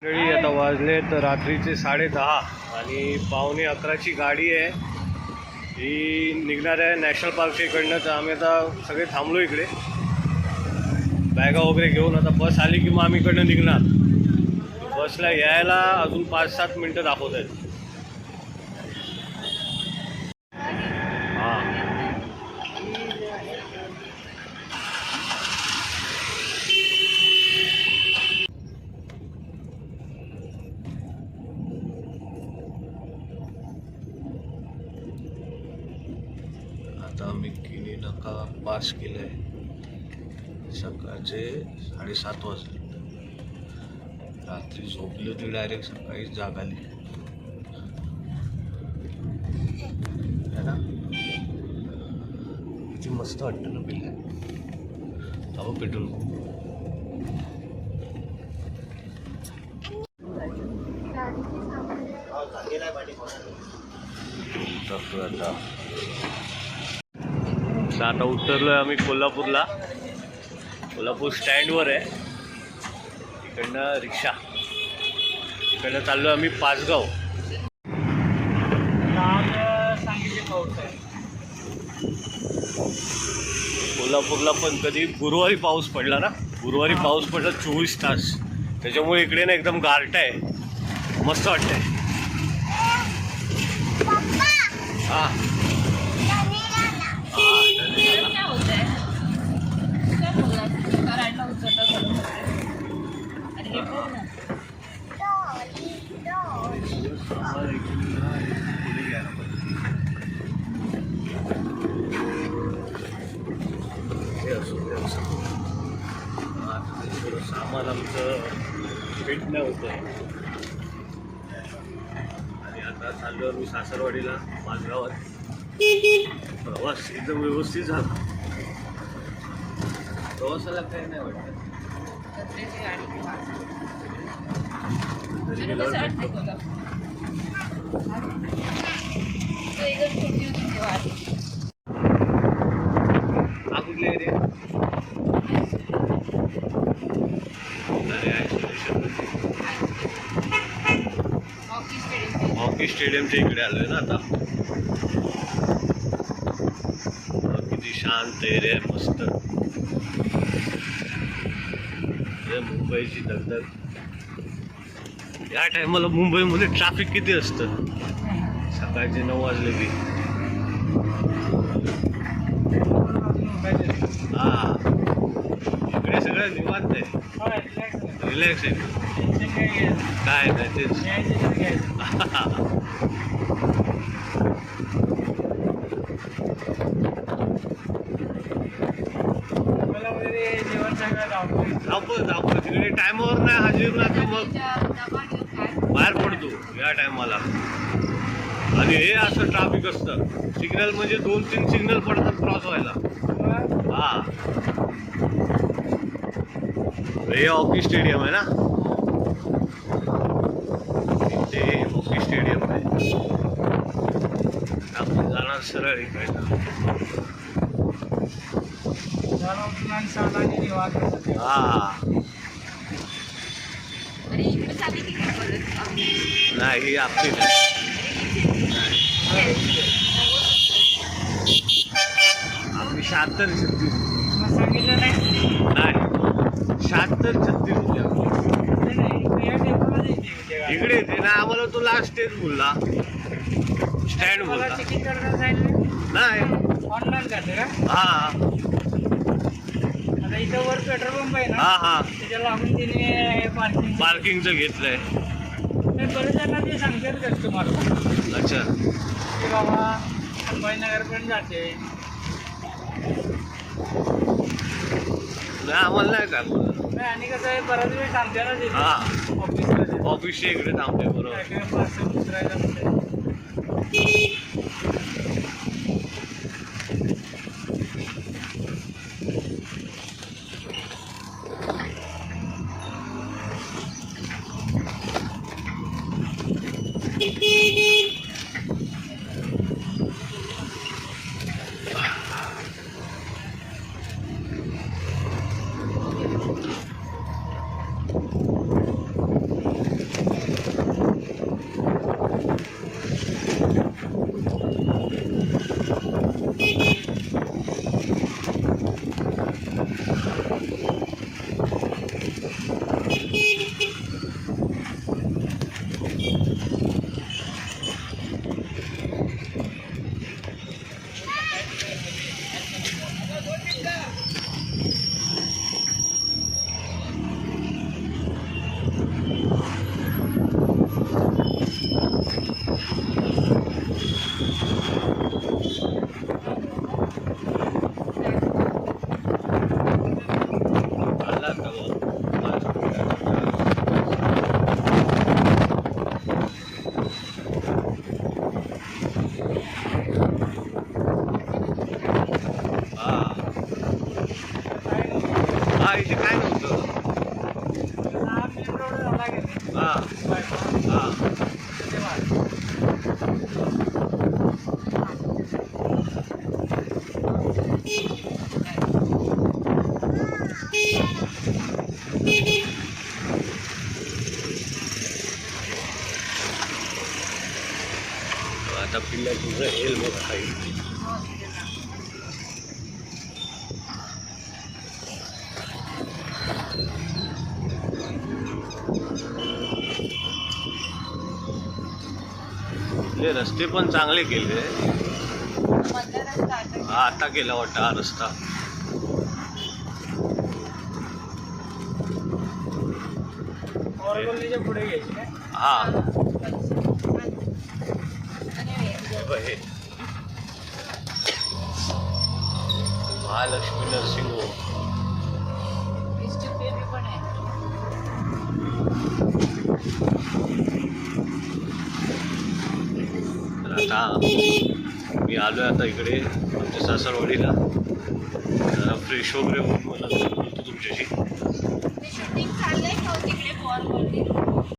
मंडळी आता वाजले तर रात्रीचे 10:30 आणि 10:45ची गाडी आहे. ही निघणार आहे नॅशनल पार्कच्या इकडनं. तर आम्ही आता सगळे थांबलो इकडे बॅगा वगैरे घेऊन. आता बस आली की मग आम्ही इकडनं निघणार. बसला यायला अजून 5-7 मिनटं दाखवत आहेत. हां आता आम्ही किनी नाका पास केलं आहे. सकाळचे 7:30 वाजले. रात्री झोपली होती डायरेक्ट सकाळी जाग आली है ना. किती मस्त वाटतं ना पिल्ला. अहो पेट्रोल आता उतरलोय आम्ही कोल्हापूरला. कोल्हापूर स्टँडवर आहे. इकडनं रिक्षा. इकडनं चाललो आम्ही पाचगाव. कोल्हापूरला पण कधी गुरुवारी पाऊस पडला ना. गुरुवारी पाऊस पडला 24 तास. त्याच्यामुळे इकडे ना एकदम गारठ आहे. मस्त वाटतंय. हां सामान आमचं फिट नाही होतं. आणि आता चाललो मी सासरवाडीला माझगावात. प्रवास एकदम व्यवस्थित झाला. प्रवासाला काही नाही वाटत. हा कुठले रे. हॉकी स्टेडियमच्या इकडे आलोय ना आता. किती शांत एरिया आहे. मस्त. मुंबईची दगदग. या टायमाला मुंबईमध्ये ट्रॅफिक किती असतं. सकाळचे 9 वाजले की. हा इकडे सगळं निवांत आहे. रिलॅक्स आहे. काय नाही तेच. धावपळ तिकडे टायमावर नाही हजेर ना तर मग बाहेर पडतो या टायमाला. आणि हे असं ट्रॅफिक असतं. सिग्नल म्हणजे 2-3 सिग्नल पडतात क्रॉस व्हायला. हा हे हॉकी स्टेडियम आहे ना. ते हॉकी स्टेडियम आहे. आपण जाणार सरळ इकडनं. हा नाही आपली आपली 76-36 नाही 76-36 इकडे येते ना. आम्हाला तो लास्ट स्टेज बोलला. स्टँड बोलला नाही. हा इथं वर पेट्रोल पंप आहे ना. हा त्याच्या लागून तिने पार्किंगचं घेतलंय. बरेच जणांना ते सांगतात कस्टमर. अच्छा की बाबा संभाजीनगरपर्यंत जाते. नाही आम्हाला नाही काय बोललं. नाही आणि कसं आहे बराच वेळ सांगते ना ते. हा ऑफिसमध्ये ऑफिसच्या इकडे थांबते. बरोबर. पार्सल उतरायला आला का मग? हा हा इथे काय नव्हतं. हा हा आता पिल्ला तुझं येईल बघा काही. इथले रस्ते पण चांगले केले. हा आता केला वाटतं हा रस्ता. औरंगाबादच्या पुढे घ्यायची काय? हा हे महालक्ष्मी नर्सिंग होम. पण आहे. तर आता मी आलोय आता इकडे आमच्या सासरवाडीला. जरा फ्रेश वगैरे होऊन मला बोलतो तुमच्याशी.